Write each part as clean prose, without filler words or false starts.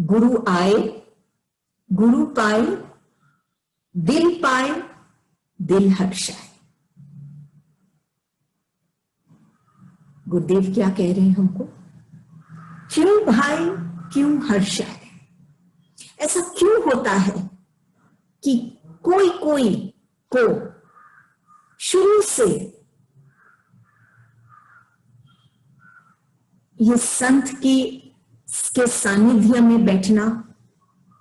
गुरु आए, गुरु पाए, दिल पाए, दिल हर्षाए। गुरुदेव क्या कह रहे हैं हमको? क्यों भाई, क्यों हर्षाए? ऐसा क्यों होता है कि कोई कोई को शुरू से ये संत के सानिध्य में बैठना,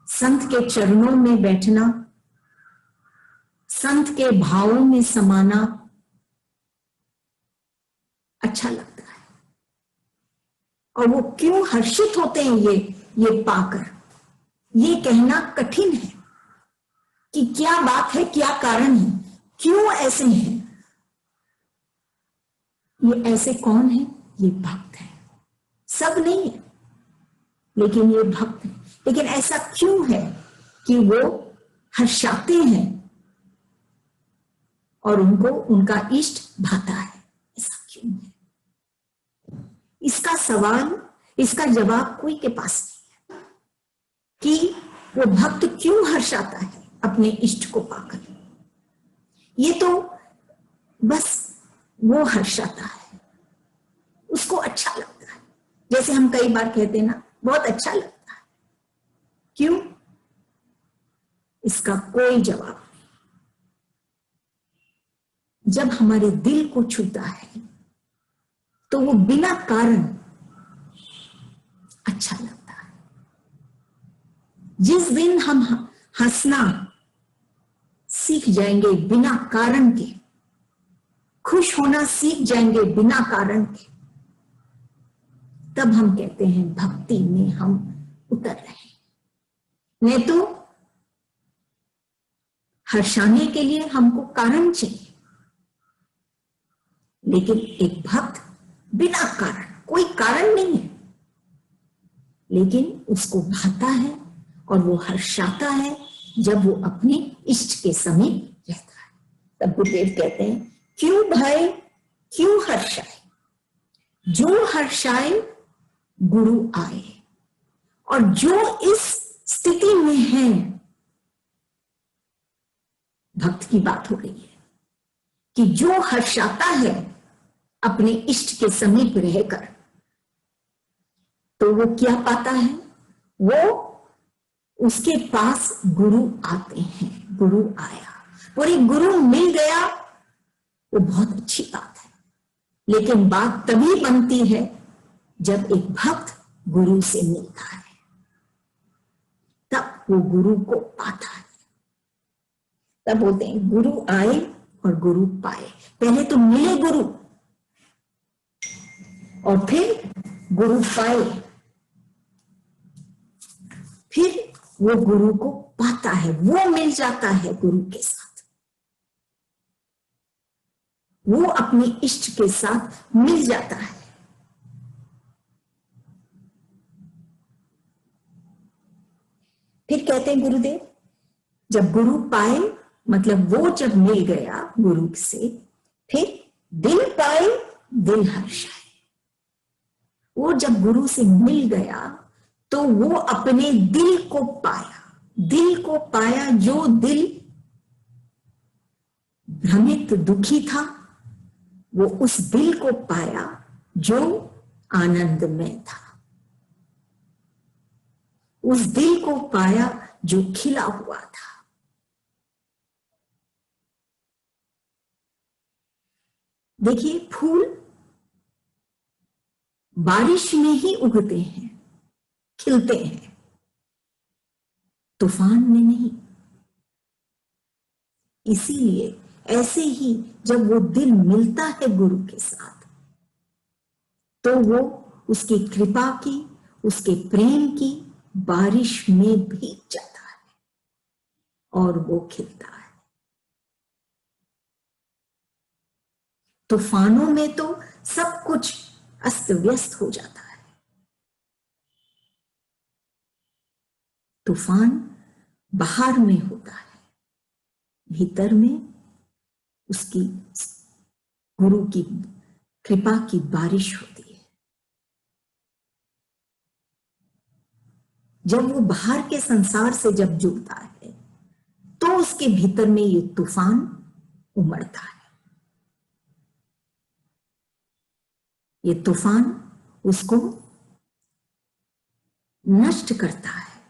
संत के चरणों में बैठना, संत के भावों में समाना अच्छा लगता है, और वो क्यों हर्षित होते हैं ये पाकर? ये कहना कठिन है कि क्या बात है, क्या कारण है, क्यों ऐसे हैं। ये ऐसे कौन है? ये भक्त है। सब नहीं है, लेकिन ये भक्त है। लेकिन ऐसा क्यों है कि वो हर्षाते हैं और उनको उनका इष्ट भाता है? ऐसा क्यों है? इसका सवाल, इसका जवाब कोई के पास नहीं है कि वो भक्त क्यों हर्षाता है अपने इष्ट को पाकर। ये तो बस वो हर्षाता है, उसको अच्छा लगता है। जैसे हम कई बार कहते हैं ना, बहुत अच्छा लगता है। क्यों? इसका कोई जवाब नहीं। जब हमारे दिल को छूता है तो वो बिना कारण अच्छा लगता है। जिस दिन हम हंसना सीख जाएंगे बिना कारण के, खुश होना सीख जाएंगे बिना कारण के, तब हम कहते हैं भक्ति में हम उतर रहे हैं। नहीं तो हर्षाने के लिए हमको कारण चाहिए, लेकिन एक भक्त बिना कारण, कोई कारण नहीं है, लेकिन उसको भाता है और वो हर्षाता है जब वो अपने इष्ट के समीप रहता है। तब गुरुदेव कहते हैं क्यों भाई, क्यों हर्षाए? जो हर्षाए गुरु आए। और जो इस स्थिति में है, भक्त की बात हो रही है कि जो हर्षाता है अपने इष्ट के समीप रहकर, तो वो क्या पाता है? वो उसके पास गुरु आते हैं। गुरु आया, पूरी गुरु मिल गया, वो बहुत अच्छी बात है। लेकिन बात तभी बनती है जब एक भक्त गुरु से मिलता है, तब वो गुरु को पाता है। तब बोलते हैं गुरु आए और गुरु पाए। पहले तो मिले गुरु और फिर गुरु पाए, फिर वो गुरु को पाता है, वो मिल जाता है गुरु के साथ, वो अपने इष्ट के साथ मिल जाता है। फिर कहते हैं गुरुदेव, जब गुरु पाए मतलब वो जब मिल गया गुरु से, फिर दिल पाए, दिल हर्षाए। वो जब गुरु से मिल गया तो वो अपने दिल को पाया। दिल को पाया, जो दिल भ्रमित दुखी था, वो उस दिल को पाया जो आनंद में था। उस दिल को पाया जो खिला हुआ था। देखिए, फूल बारिश में ही उगते हैं, खिलते हैं, तूफान में नहीं। इसीलिए ऐसे ही जब वो दिल मिलता है गुरु के साथ, तो वो उसकी कृपा की, उसके प्रेम की बारिश में भीग जाता है और वो खिलता है। तूफानों में तो सब कुछ अस्त व्यस्त हो जाता है। तूफान बाहर में होता है, भीतर में उसकी गुरु की कृपा की बारिश होती है। जब वो बाहर के संसार से जब जुड़ता है तो उसके भीतर में ये तूफान उमड़ता है। ये तूफान उसको नष्ट करता है,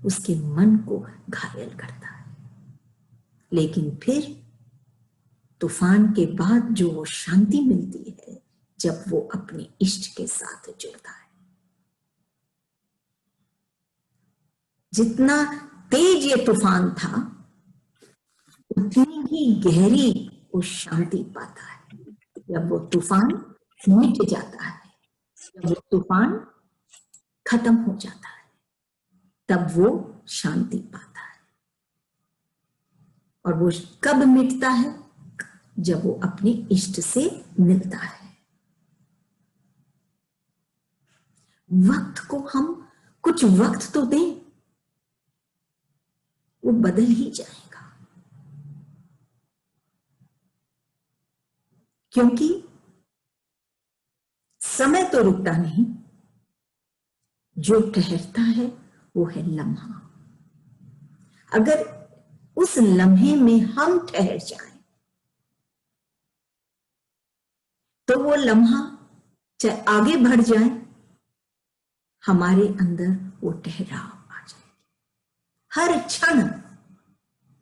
उसके मन को घायल करता है। लेकिन फिर तूफान के बाद जो वो शांति मिलती है जब वो अपने इष्ट के साथ जुड़ता है। जितना तेज ये तूफान था उतनी ही गहरी वो शांति पाता है। जब वो तूफान मिट जाता है, जब वो तूफान खत्म हो जाता है, तब वो शांति पाता है। और वो कब मिटता है? जब वो अपने इष्ट से मिलता है। वक्त को हम कुछ वक्त तो दें, वो बदल ही जाएगा। क्योंकि समय तो रुकता नहीं, जो ठहरता है वो है लम्हा। अगर उस लम्हे में हम ठहर जाएं तो वो लम्हा चाहे आगे बढ़ जाए, हमारे अंदर वो ठहराव आ जाए। हर क्षण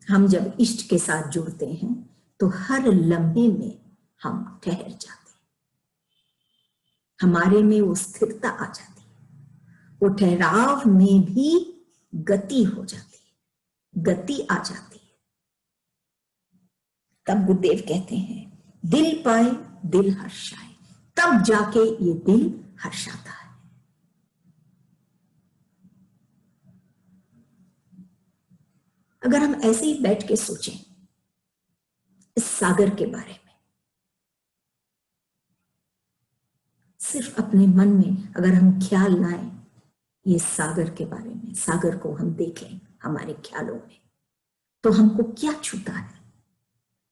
हम जब इष्ट के साथ जुड़ते हैं तो हर लम्हे में हम ठहर जाते हैं, हमारे में वो स्थिरता आ जाती है। वो ठहराव में भी गति हो जाती है, गति आ जाती है। तब गुरुदेव कहते हैं, दिल पाए दिल हर्षाए, तब जाके ये दिल हर्षाता है। अगर हम ऐसे ही बैठ के सोचें इस सागर के बारे में, सिर्फ अपने मन में अगर हम ख्याल लाएं ये सागर के बारे में, सागर को हम देखें हमारे ख्यालों में, तो हमको क्या छूता है?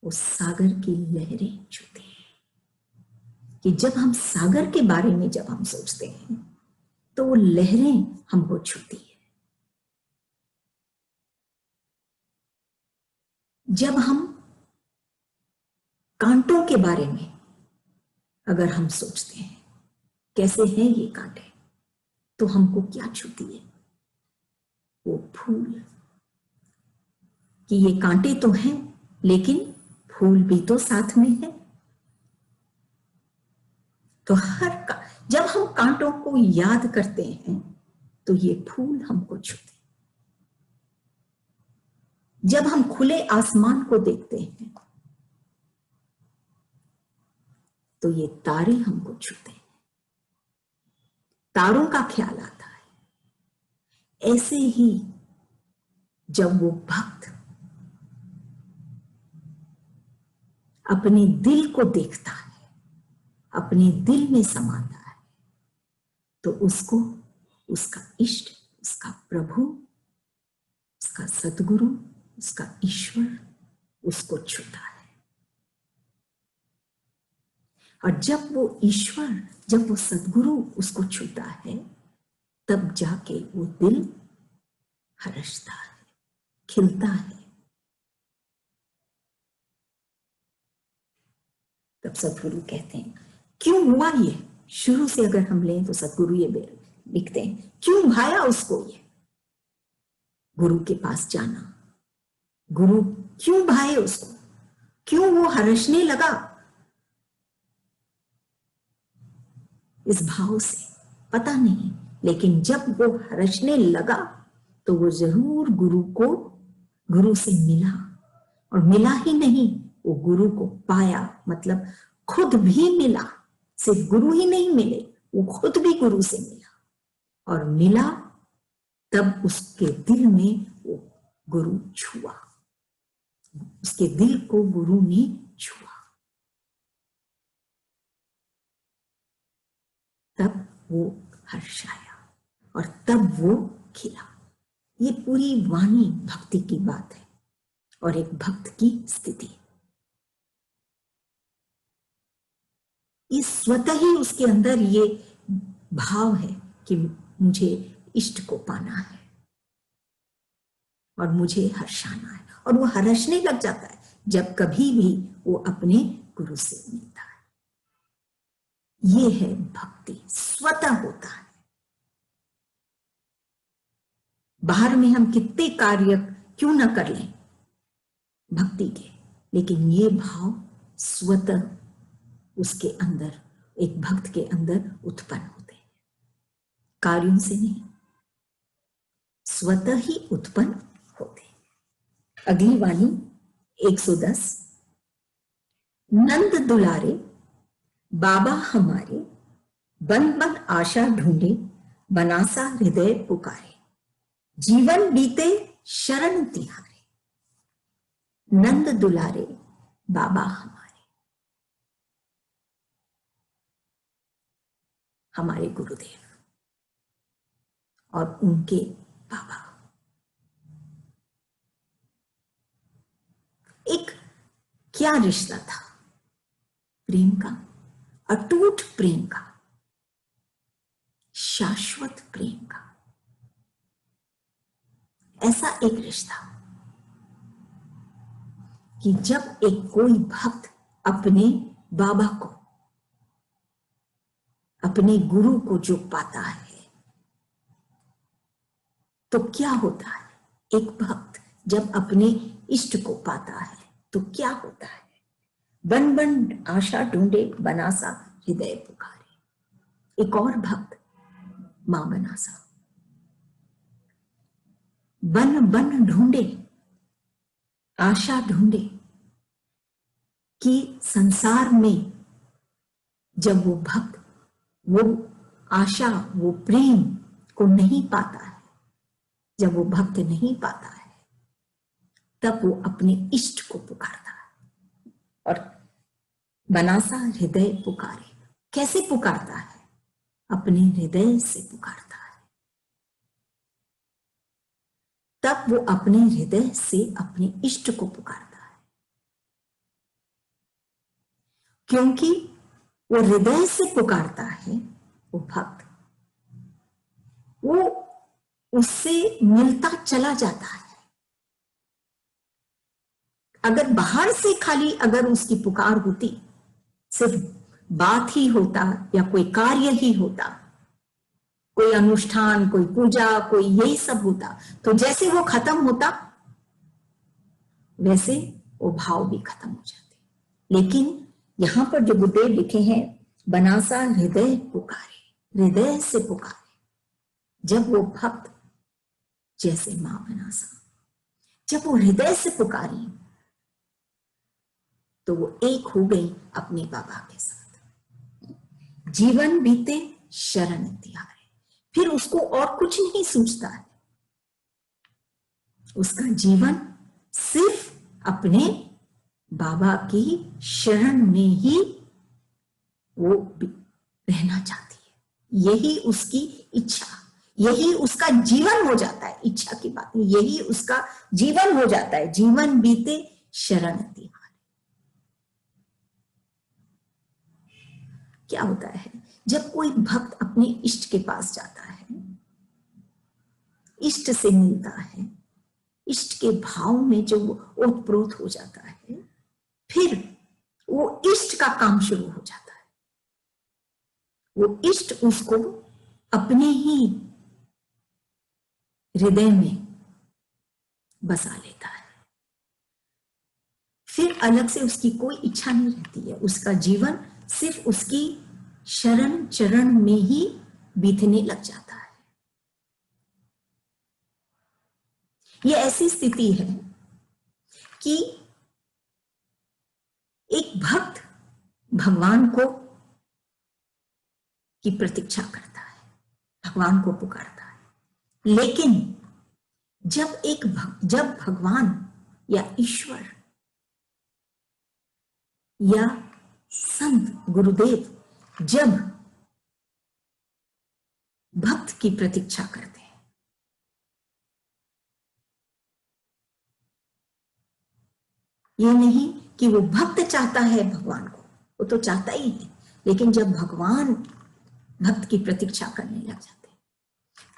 वो सागर की लहरें छूती हैं। कि जब हम सागर के बारे में जब हम सोचते हैं तो वो लहरें हमको छूती है। जब हम कांटों के बारे में अगर हम सोचते हैं कैसे हैं ये कांटे, तो हमको क्या छूती है? वो फूल। कि ये कांटे तो हैं लेकिन फूल भी तो साथ में है। तो जब हम कांटों को याद करते हैं तो ये फूल हमको छूते हैं। जब हम खुले आसमान को देखते हैं तो ये तारे हमको छूते हैं, तारों का ख्याल आता है। ऐसे ही जब वो भक्त अपने दिल को देखता है, अपने दिल में समाता है, तो उसको उसका इष्ट, उसका प्रभु, उसका सतगुरु, उसका ईश्वर उसको छूता है। और जब वो ईश्वर, जब वो सतगुरु उसको छूता है, तब जाके वो दिल हर्षता है, खिलता है। तब सतगुरु कहते हैं, क्यों हुआ ये? शुरू से अगर हम लें तो सतगुरु ये लिखते हैं, क्यों भाया उसको ये गुरु के पास जाना? गुरु क्यों भाए उसको? क्यों वो हर्षने लगा? इस भाव से पता नहीं, लेकिन जब वो हर्षने लगा तो वो जरूर गुरु से मिला। और मिला ही नहीं, वो गुरु को पाया, मतलब खुद भी मिला। सिर्फ गुरु ही नहीं मिले, वो खुद भी गुरु से मिला। और मिला तब उसके दिल में वो गुरु छुआ, उसके दिल को गुरु ने छुआ। तब वो हर्षाया और तब वो खिला। ये पूरी वाणी भक्ति की बात है और एक भक्त की स्थिति। इस स्वतः ही उसके अंदर ये भाव है कि मुझे इष्ट को पाना है और मुझे हर्षाना है, और वो हर्षने लग जाता है जब कभी भी वो अपने गुरु से मिलता है। ये है भक्ति, स्वतः होता है। बाहर में हम कितने कार्य क्यों न कर लें भक्ति के, लेकिन ये भाव स्वतः उसके अंदर, एक भक्त के अंदर उत्पन्न होते हैं, कार्यों से नहीं, स्वतः ही उत्पन्न होते हैं। अगली वाणी 110। नंद दुलारे बाबा हमारे, बन बन आशा ढूंढे, बनासा हृदय पुकारे, जीवन बीते शरण तिहारे। नंद दुलारे बाबा हमारे, हमारे गुरुदेव और उनके बाबा। एक क्या रिश्ता था, प्रेम का, अटूट प्रेम का, शाश्वत प्रेम का। ऐसा एक रिश्ता कि जब एक कोई भक्त अपने बाबा को, अपने गुरु को जो पाता है तो क्या होता है। एक भक्त जब अपने इष्ट को पाता है तो क्या होता है। बन बन आशा ढूंढे, बनासा हृदय पुकारे। एक और भक्त मां बनासा, बन बन ढूंढे, आशा ढूंढे कि संसार में जब वो भक्त वो आशा, वो प्रेम को नहीं पाता है, जब वो भक्त नहीं पाता है, तब वो अपने इष्ट को पुकारता है। और बनासा हृदय पुकारे, कैसे पुकारता है, अपने हृदय से पुकारता है। तब वो अपने हृदय से अपने इष्ट को पुकारता है, क्योंकि वो हृदय से पुकारता है। वो भक्त वो उससे मिलता चला जाता है। अगर बाहर से खाली अगर उसकी पुकार होती, सिर्फ बात ही होता या कोई कार्य ही होता, कोई अनुष्ठान, कोई पूजा, कोई यही सब होता, तो जैसे वो खत्म होता वैसे वो भाव भी खत्म हो जाते। लेकिन यहां पर जो गुरुदेव लिखे हैं, बनासा हृदय पुकारे, हृदय से पुकारे। जब वो भक्त जैसे मां बनासा, जब वो हृदय से पुकारी तो वो एक हो गई अपने बाबा के साथ। जीवन बीते शरण तिहारे, फिर उसको और कुछ नहीं सूझता है। उसका जीवन सिर्फ अपने बाबा की शरण में ही वो रहना चाहती है। यही उसकी इच्छा, यही उसका जीवन हो जाता है। इच्छा की बात नहीं, यही उसका जीवन हो जाता है। जीवन बीते शरण तिहारे। क्या होता है जब कोई भक्त अपने इष्ट के पास जाता है, इष्ट से मिलता है, इष्ट के भाव में जो ओतप्रोत हो जाता है, फिर वो इष्ट का काम शुरू हो जाता है। वो इष्ट उसको अपने ही हृदय में बसा लेता है। फिर अलग से उसकी कोई इच्छा नहीं रहती है। उसका जीवन सिर्फ उसकी शरण चरण में ही बीतने लग जाता है। ये ऐसी स्थिति है कि एक भक्त भगवान को की प्रतीक्षा करता है, भगवान को पुकारता है, लेकिन जब भगवान या ईश्वर या संत गुरुदेव जब भक्त की प्रतीक्षा करते हैं, ये नहीं कि वो भक्त चाहता है भगवान को, वो तो चाहता ही है, लेकिन जब भगवान भक्त की प्रतीक्षा करने लग जाते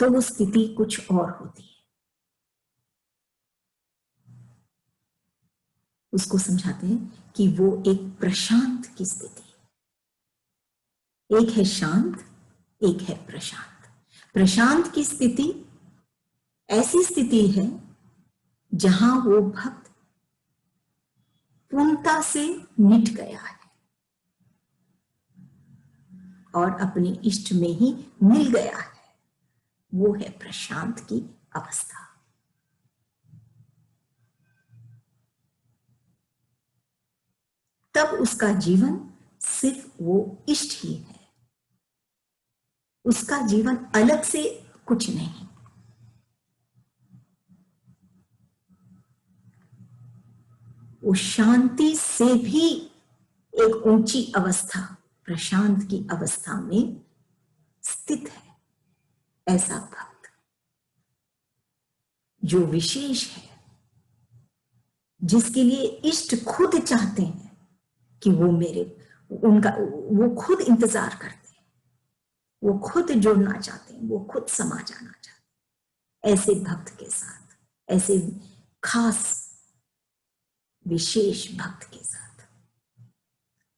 तो वो स्थिति कुछ और होती है। उसको समझाते हैं कि वो एक प्रशांत की स्थिति, एक है शांत, एक है प्रशांत। प्रशांत की स्थिति ऐसी स्थिति है जहां वो भक्त पूर्णता से मिट गया है और अपने इष्ट में ही मिल गया है। वो है प्रशांत की अवस्था। तब उसका जीवन सिर्फ वो इष्ट ही है, उसका जीवन अलग से कुछ नहीं। वो शांति से भी एक ऊंची अवस्था, प्रशांत की अवस्था में स्थित है। ऐसा भक्त जो विशेष है, जिसके लिए इष्ट खुद चाहते हैं कि वो वो खुद इंतजार करते हैं, वो खुद जुड़ना चाहते हैं, वो खुद समा जाना चाहते हैं। ऐसे भक्त के साथ, ऐसे खास विशेष भक्त के साथ,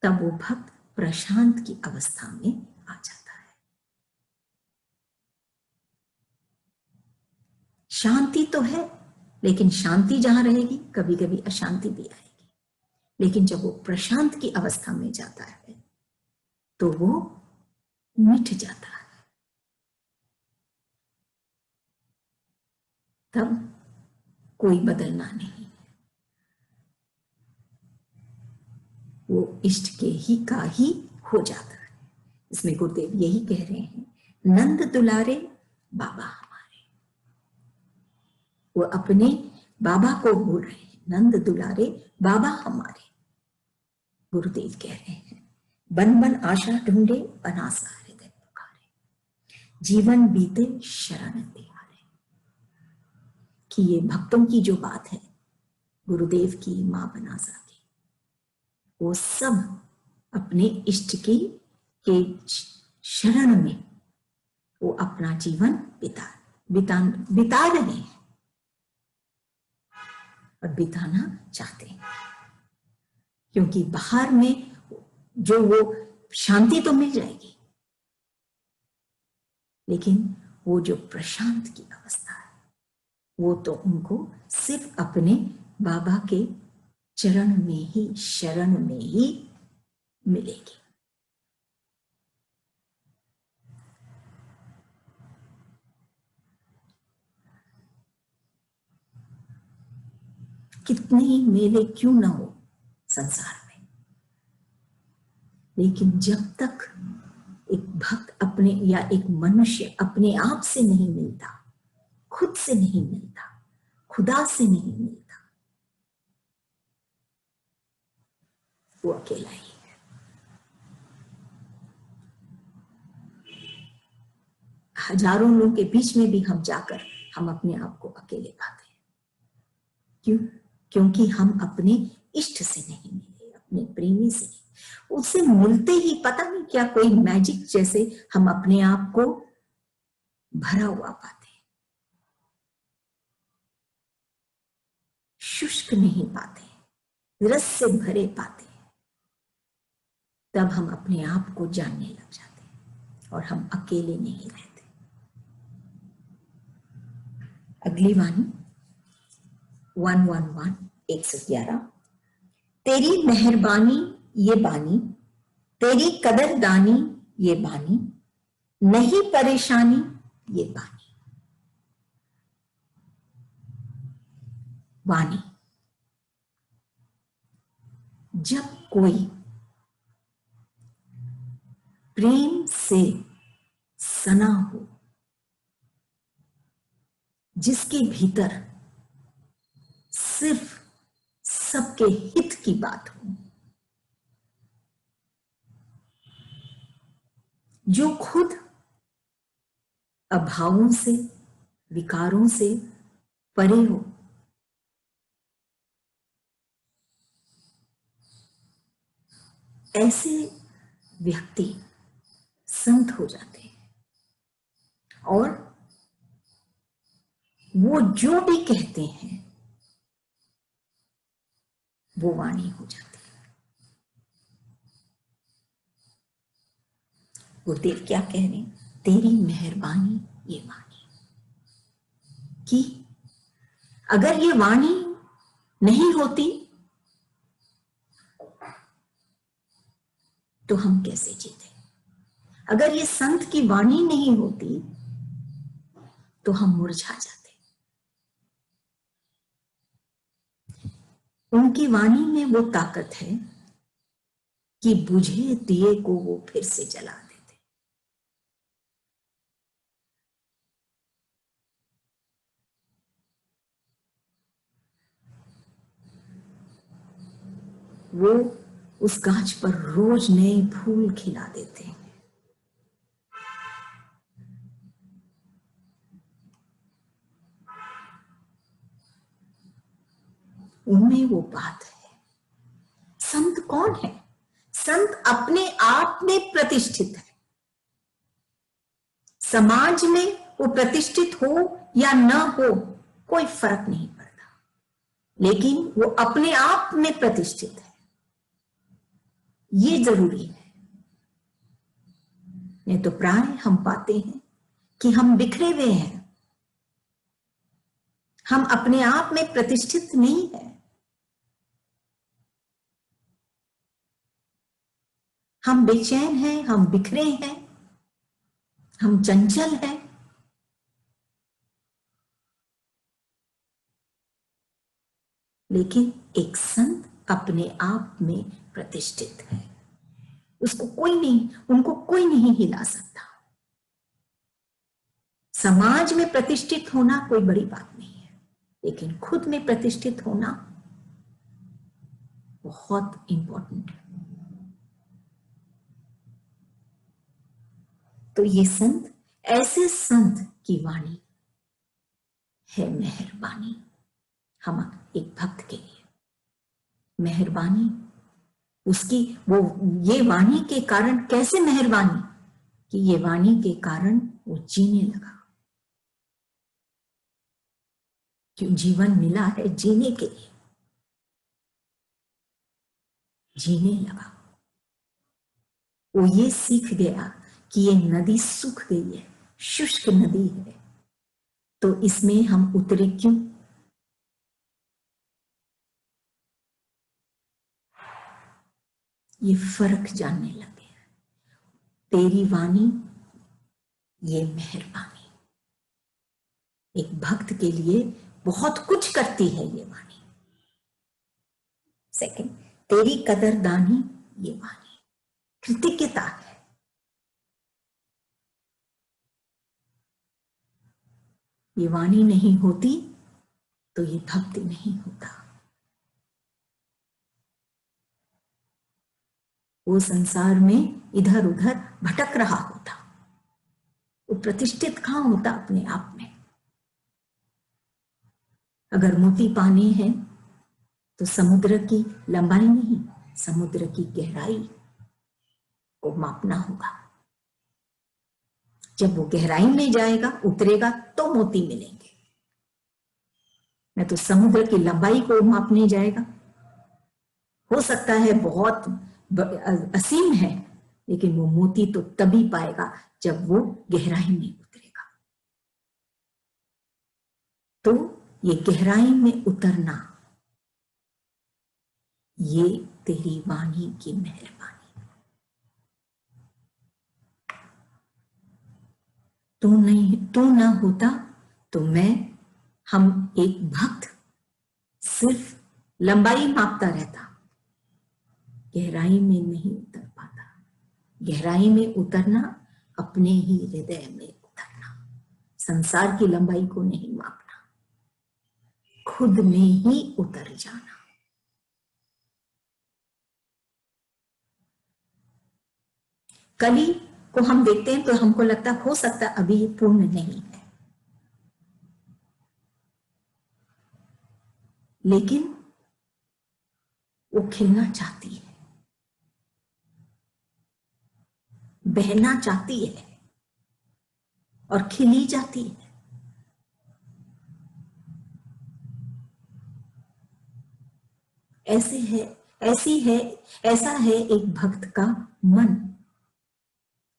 तब वो भक्त प्रशांत की अवस्था में आ जाता है। शांति तो है, लेकिन शांति जहां रहेगी कभी कभी अशांति भी आएगी। लेकिन जब वो प्रशांत की अवस्था में जाता है तो वो मिट जाता है। तब कोई बदलना नहीं, वो इष्ट के ही का ही हो जाता है। इसमें गुरुदेव यही कह रहे हैं, नंद दुलारे बाबा हमारे। वो अपने बाबा को बोल रहे हैं, नंद दुलारे बाबा हमारे। गुरुदेव कह रहे हैं, बन बन आशा ढूंढे अनासा हृदय पुकारे, जीवन बीते शरण तिहारे। कि ये भक्तों की जो बात है, गुरुदेव की, मां बनासा की, वो सब अपने इष्ट की के शरण में वो अपना जीवन बिता रहे हैं और बिताना चाहते हैं। क्योंकि बाहर में जो वो शांति तो मिल जाएगी, लेकिन वो जो प्रशांत की अवस्था है वो तो उनको सिर्फ अपने बाबा के चरण में ही, शरण में ही मिलेगी। कितने ही मेले क्यों ना हो संसार में, लेकिन जब तक एक भक्त अपने या एक मनुष्य अपने आप से नहीं मिलता, खुद से नहीं मिलता, खुदा से नहीं मिलता, वो अकेला ही है। हजारों लोगों के बीच में भी हम जाकर हम अपने आप को अकेले पाते हैं। क्यों? क्योंकि हम अपने इष्ट से नहीं मिले, अपने प्रेमी से नहीं। उससे मिलते ही पता नहीं क्या कोई मैजिक जैसे हम अपने आप को भरा हुआ पाते हैं, शुष्क नहीं पाते, रस से भरे पाते हैं। तब हम अपने आप को जानने लग जाते हैं और हम अकेले नहीं रहते। अगली वाणी 111 111। तेरी मेहरबानी ये बानी, तेरी कदरदानी ये बानी, नहीं परेशानी ये बानी। वाणी, जब कोई प्रेम से सना हो, जिसके भीतर सिर्फ सबके हित की बात हो, जो खुद अभावों से, विकारों से परे हो, ऐसे व्यक्ति संत हो जाते हैं और वो जो भी कहते हैं वो वाणी हो जाती है। गुरुदेव क्या कह रहे हैं? तेरी मेहरबानी ये वाणी, कि अगर ये वाणी नहीं होती तो हम कैसे जीते? अगर ये संत की वाणी नहीं होती तो हम मुरझा जाते। उनकी वाणी में वो ताकत है कि बुझे दिए को वो फिर से जला देते। वो उस गाछ पर रोज नए फूल खिला देते हैं। उनमें वो बात है। संत कौन है? संत अपने आप में प्रतिष्ठित है। समाज में वो प्रतिष्ठित हो या न हो कोई फर्क नहीं पड़ता, लेकिन वो अपने आप में प्रतिष्ठित है, ये जरूरी है। नहीं तो प्राय हम पाते हैं कि हम बिखरे हुए हैं, हम अपने आप में प्रतिष्ठित नहीं है, हम बेचैन हैं, हम बिखरे हैं, हम चंचल हैं। लेकिन एक संत अपने आप में प्रतिष्ठित है, उसको कोई नहीं, उनको कोई नहीं हिला सकता। समाज में प्रतिष्ठित होना कोई बड़ी बात नहीं है, लेकिन खुद में प्रतिष्ठित होना बहुत इंपॉर्टेंट है। तो ये संत, ऐसे संत की वाणी है मेहरबानी। हम एक भक्त के लिए मेहरबानी, उसकी वो ये वाणी के कारण कैसे मेहरबानी, कि ये वाणी के कारण वो जीने लगा। क्यों? जीवन मिला है जीने के लिए, जीने लगा। वो ये सीख गया कि ये नदी सूख गई है, शुष्क नदी है, तो इसमें हम उतरे क्यों? ये फर्क जानने लगे। तेरी वाणी ये मेहरबानी, एक भक्त के लिए बहुत कुछ करती है ये वाणी। सेकंड, तेरी कदरदानी ये वाणी कृतज्ञता है। ये वाणी नहीं होती तो ये भक्ति नहीं होता। वो संसार में इधर उधर भटक रहा होता, वो प्रतिष्ठित कहां होता अपने आप में। अगर मोती पानी है तो समुद्र की लंबाई नहीं, समुद्र की गहराई को मापना होगा। जब वो गहराई में जाएगा, उतरेगा, तो मोती मिलेंगे। नहीं तो समुद्र की लंबाई को मापने जाएगा, हो सकता है बहुत असीम है, लेकिन वो मोती तो तभी पाएगा जब वो गहराई में उतरेगा। तो ये गहराई में उतरना, ये तेरी वाणी की मेहरबानी। तू ना होता तो हम एक भक्त सिर्फ लंबाई मापता रहता, गहराई में नहीं उतर पाता। गहराई में उतरना, अपने ही हृदय में उतरना, संसार की लंबाई को नहीं मापना, खुद में ही उतर जाना। कली को हम देखते हैं तो हमको लगता हो सकता अभी ये पूर्ण नहीं है, लेकिन वो खिलना चाहती है। बहना चाहती है और खिली जाती है। ऐसे है, ऐसी है, ऐसा है एक भक्त का मन,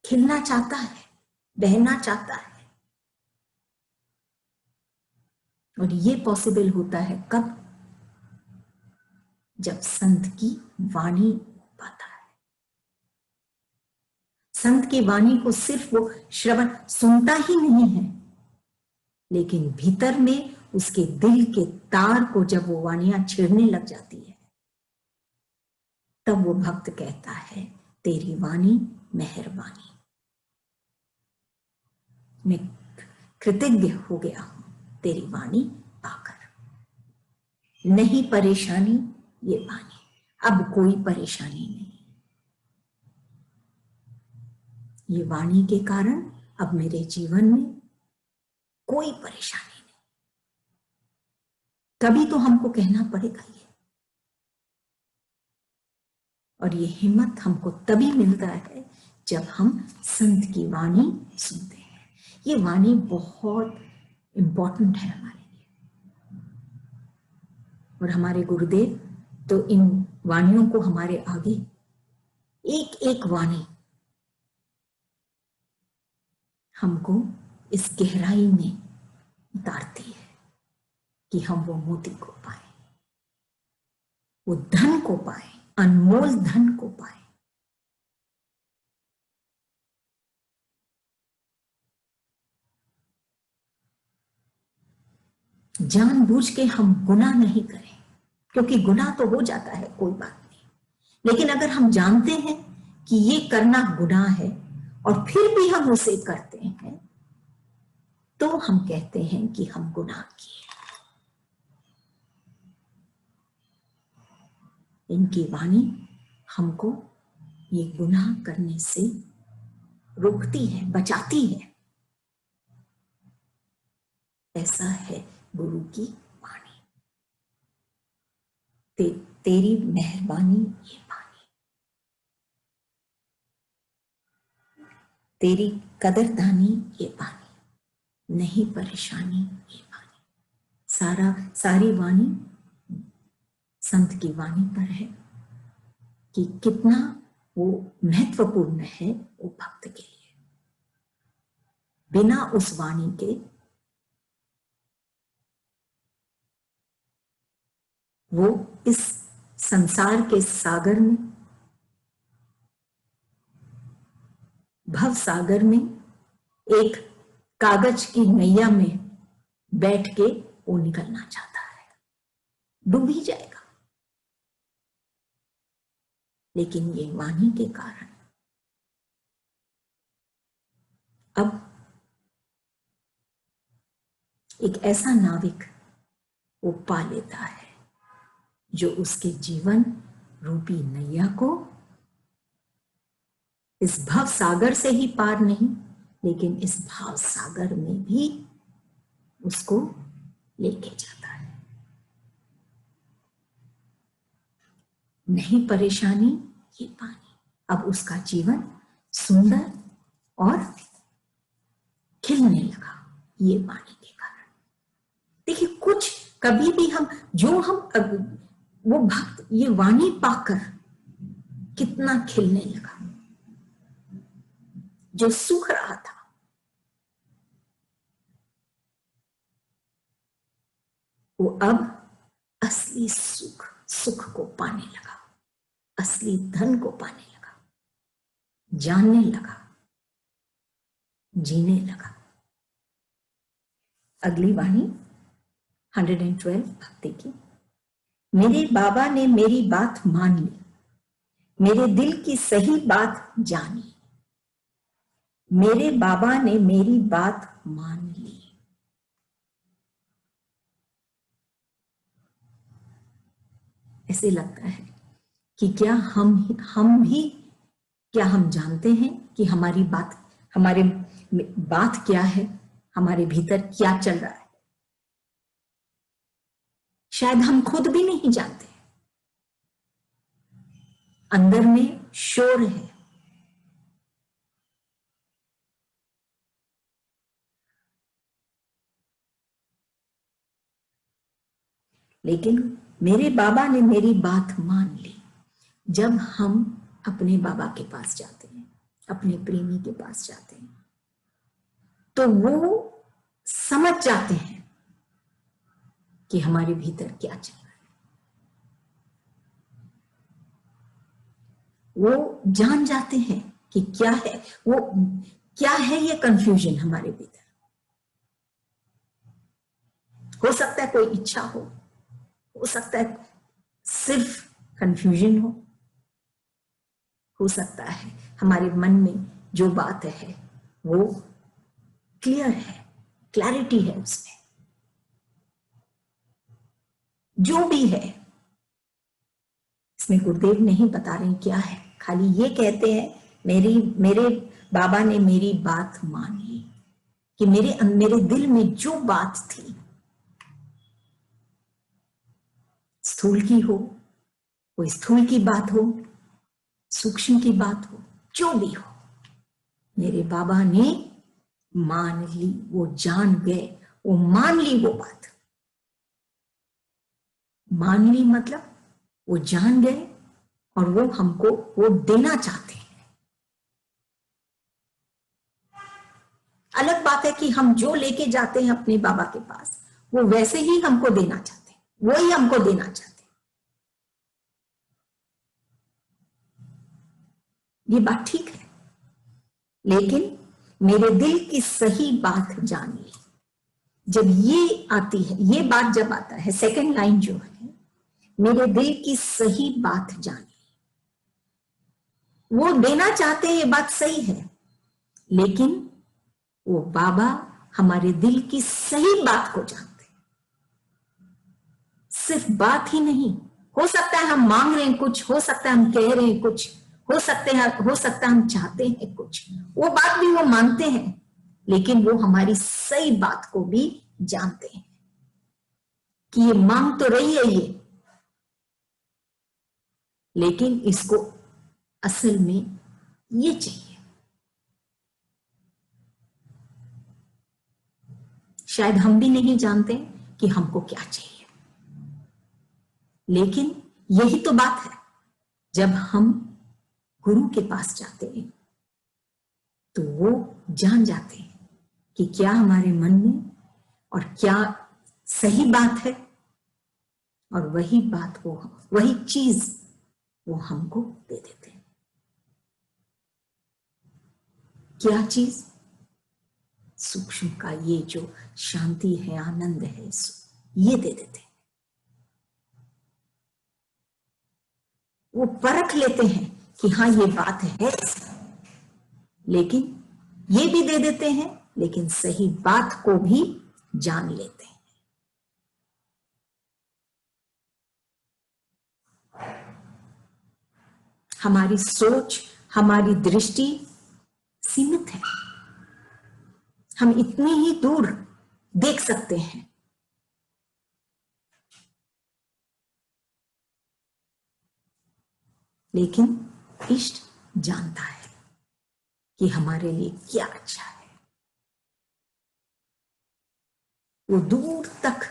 खिलना चाहता है, बहना चाहता है। और ये पॉसिबल होता है कब? जब संत की वाणी पाता है। संत की वाणी को सिर्फ वो श्रवण सुनता ही नहीं है, लेकिन भीतर में उसके दिल के तार को जब वो वाणियां छेड़ने लग जाती है, तब वो भक्त कहता है, तेरी वाणी मेहरबानी, मैं कृतज्ञ हो गया हूं तेरी वाणी पाकर। नहीं परेशानी ये वाणी, अब कोई परेशानी नहीं। ये वाणी के कारण अब मेरे जीवन में कोई परेशानी नहीं। कभी तो हमको कहना पड़ेगा ये, और ये हिम्मत हमको तभी मिलता है जब हम संत की वाणी सुनते हैं। ये वाणी बहुत इंपॉर्टेंट है हमारे लिए, और हमारे गुरुदेव तो इन वाणियों को हमारे आगे एक एक वाणी हमको इस गहराई में उतारती है कि हम वो मोती को पाए, वो धन को पाए, अनमोल धन को पाए। जानबूझ के हम गुनाह नहीं करें, क्योंकि गुनाह तो हो जाता है, कोई बात नहीं। लेकिन अगर हम जानते हैं कि ये करना गुनाह है और फिर भी हम उसे करते हैं, तो हम कहते हैं कि हम गुनाह किए। इनकी वाणी हमको ये गुनाह करने से रोकती है, बचाती है। ऐसा है गुरु की वाणी। तेरी मेहरबानी ये वाणी, तेरी कदरदानी ये वाणी, नहीं परेशानी ये वाणी। सारी वाणी संत की वाणी पर है कि कितना वो महत्वपूर्ण है वो भक्त के लिए। बिना उस वाणी के वो इस संसार के सागर में, भव सागर में एक कागज की नैया में बैठ के वो निकलना चाहता है, डूब ही जाएगा। लेकिन ये वाणी के कारण अब एक ऐसा नाविक वो पा लेता है जो उसके जीवन रूपी नैया को इस भव सागर से ही पार नहीं, लेकिन इस भाव सागर में भी उसको लेके जाता है। नहीं परेशानी ये पानी, अब उसका जीवन सुंदर और खिलने लगा ये पानी के कारण। देखिए, कुछ कभी भी हम वो भक्त ये वाणी पाकर कितना खिलने लगा। जो सूख रहा था वो अब असली सुख को पाने लगा, असली धन को पाने लगा, जानने लगा, जीने लगा। अगली वाणी 112 भक्ति की। मेरे बाबा ने मेरी बात मान ली, मेरे दिल की सही बात जानी। मेरे बाबा ने मेरी बात मान ली। ऐसे लगता है कि क्या हम भी क्या हम जानते हैं कि हमारी बात क्या है, हमारे भीतर क्या चल रहा है? शायद हम खुद भी नहीं जानते। अंदर में शोर है, लेकिन मेरे बाबा ने मेरी बात मान ली। जब हम अपने बाबा के पास जाते हैं, अपने प्रेमी के पास जाते हैं, तो वो समझ जाते हैं कि हमारे भीतर क्या चल रहा है। वो जान जाते हैं कि क्या है, वो क्या है ये कंफ्यूजन हमारे भीतर। हो सकता है कोई इच्छा हो सकता है सिर्फ कंफ्यूजन हो सकता है हमारे मन में जो बात है वो क्लियर है, क्लैरिटी है उसमें। जो भी है, इसमें गुरुदेव नहीं बता रहे क्या है, खाली ये कहते हैं मेरे बाबा ने मेरी बात मान ली कि मेरे दिल में जो बात थी, स्थूल की हो, कोई स्थूल की बात हो, सूक्ष्म की बात हो, जो भी हो, मेरे बाबा ने मान ली, वो जान गए, वो मान ली वो बात। मान ली मतलब वो जान गए और वो हमको वो देना चाहते हैं। अलग बात है कि हम जो लेके जाते हैं अपने बाबा के पास, वो वैसे ही हमको देना चाहते हैं, वो ही हमको देना चाहते हैं। ये बात ठीक है, लेकिन मेरे दिल की सही बात जान ली। जब ये आती है, ये बात जब आता है, सेकंड लाइन जो है, मेरे दिल की सही बात जान ली, वो देना चाहते हैं, ये बात सही है, लेकिन वो बाबा हमारे दिल की सही बात को जानते हैं। सिर्फ बात ही नहीं, हो सकता है हम मांग रहे हैं कुछ, हो सकता है हम कह रहे हैं कुछ, हो सकता है हम चाहते हैं कुछ, वो बात भी वो मानते हैं, लेकिन वो हमारी सही बात को भी जानते हैं कि ये मांग तो रही है ये, लेकिन इसको असल में ये चाहिए। शायद हम भी नहीं जानते कि हमको क्या चाहिए, लेकिन यही तो बात है, जब हम गुरु के पास जाते हैं तो वो जान जाते हैं कि क्या हमारे मन में और क्या सही बात है, और वही बात वो, वही चीज वो हमको दे देते हैं। क्या चीज? सूक्ष्म का ये जो शांति है, आनंद है, ये दे देते हैं। वो परख लेते हैं कि हाँ ये बात है, लेकिन ये भी दे देते हैं, लेकिन सही बात को भी जान लेते हैं। हमारी सोच, हमारी दृष्टि सीमित है, हम इतनी ही दूर देख सकते हैं, लेकिन इष्ट जानता है कि हमारे लिए क्या अच्छा है। वो दूर तक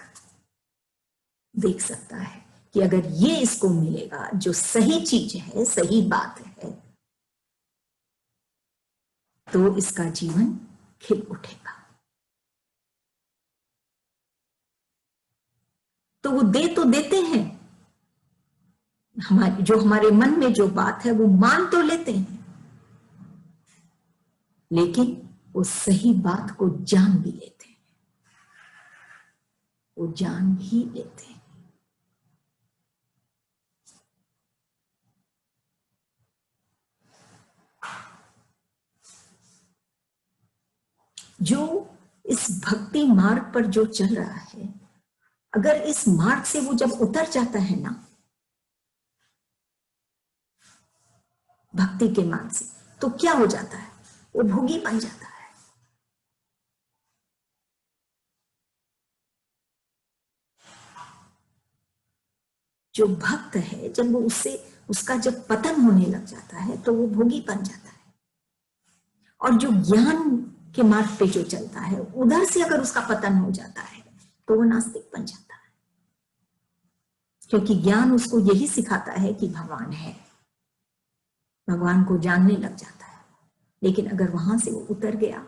देख सकता है कि अगर ये इसको मिलेगा, जो सही चीज है, सही बात है, तो इसका जीवन खिल उठेगा। तो वो दे तो देते हैं, हमारे मन में जो बात है वो मान तो लेते हैं, लेकिन वो सही बात को जान भी लेते हैं, वो जान भी लेते हैं। जो इस भक्ति मार्ग पर जो चल रहा है, अगर इस मार्ग से वो जब उतर जाता है ना, भक्ति के मार्ग से, तो क्या हो जाता है? वो भोगी बन जाता है। जो भक्त है, जब वो उसका जब पतन होने लग जाता है, तो वो भोगी बन जाता है। और जो ज्ञान के मार्ग पे जो चलता है, उधर से अगर उसका पतन हो जाता है, तो वो नास्तिक बन जाता है। क्योंकि ज्ञान उसको यही सिखाता है कि भगवान है, भगवान को जानने लग जाता है। लेकिन अगर वहां से वो उतर गया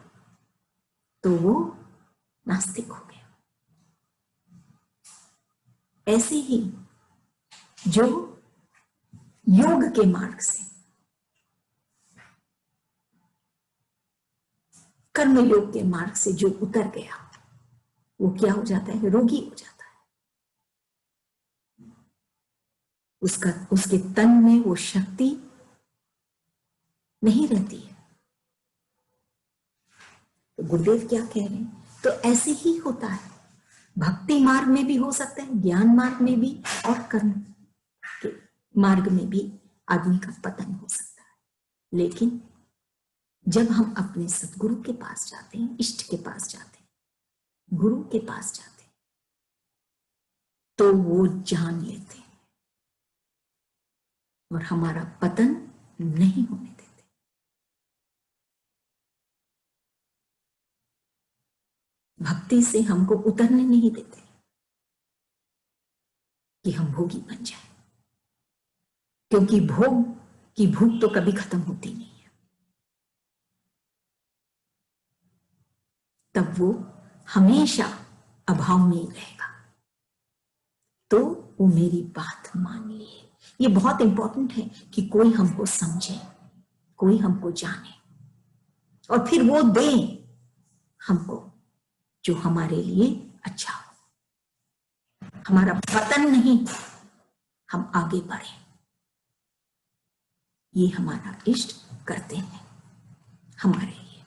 तो वो नास्तिक हो गया। ऐसे ही जो योग के मार्ग से, कर्म योग के मार्ग से जो उतर गया वो क्या हो जाता है? रोगी हो जाता है। उसके तन में वो शक्ति नहीं रहती है। तो गुरुदेव क्या कह रहे हैं? तो ऐसे ही होता है, भक्ति मार्ग में भी हो सकता है, ज्ञान मार्ग में भी, और कर्म के मार्ग में भी आदमी का पतन हो सकता है। लेकिन जब हम अपने सदगुरु के पास जाते हैं, इष्ट के पास जाते हैं, गुरु के पास जाते हैं, तो वो जान लेते हैं और हमारा पतन नहीं होने देते। भक्ति से हमको उतरने नहीं देते कि हम भोगी बन जाए, क्योंकि भोग की भूख तो कभी खत्म होती नहीं है। तब वो हमेशा अभाव में ही रहेगा। तो वो मेरी बात मान लिए। ये बहुत इंपॉर्टेंट है कि कोई हमको समझे, कोई हमको जाने, और फिर वो दे हमको जो हमारे लिए अच्छा हो। हमारा पतन नहीं, हम आगे बढ़े, ये हमारा इष्ट करते हैं हमारे लिए।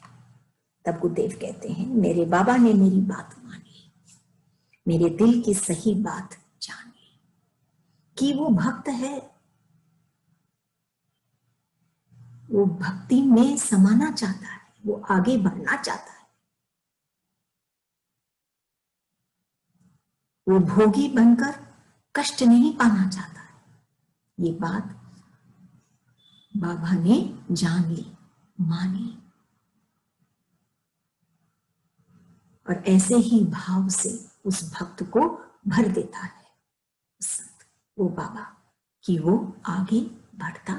तब गुरुदेव कहते हैं, मेरे बाबा ने मेरी बात मान ली, मेरे दिल की सही बात जान ली कि वो भक्त है, वो भक्ति में समाना चाहता है, वो आगे बढ़ना चाहता है, वो भोगी बनकर कष्ट नहीं पाना चाहता है। ये बात बाबा ने जान ली, मानी, और ऐसे ही भाव से उस भक्त को भर देता है संत, वो बाबा, कि वो आगे बढ़ता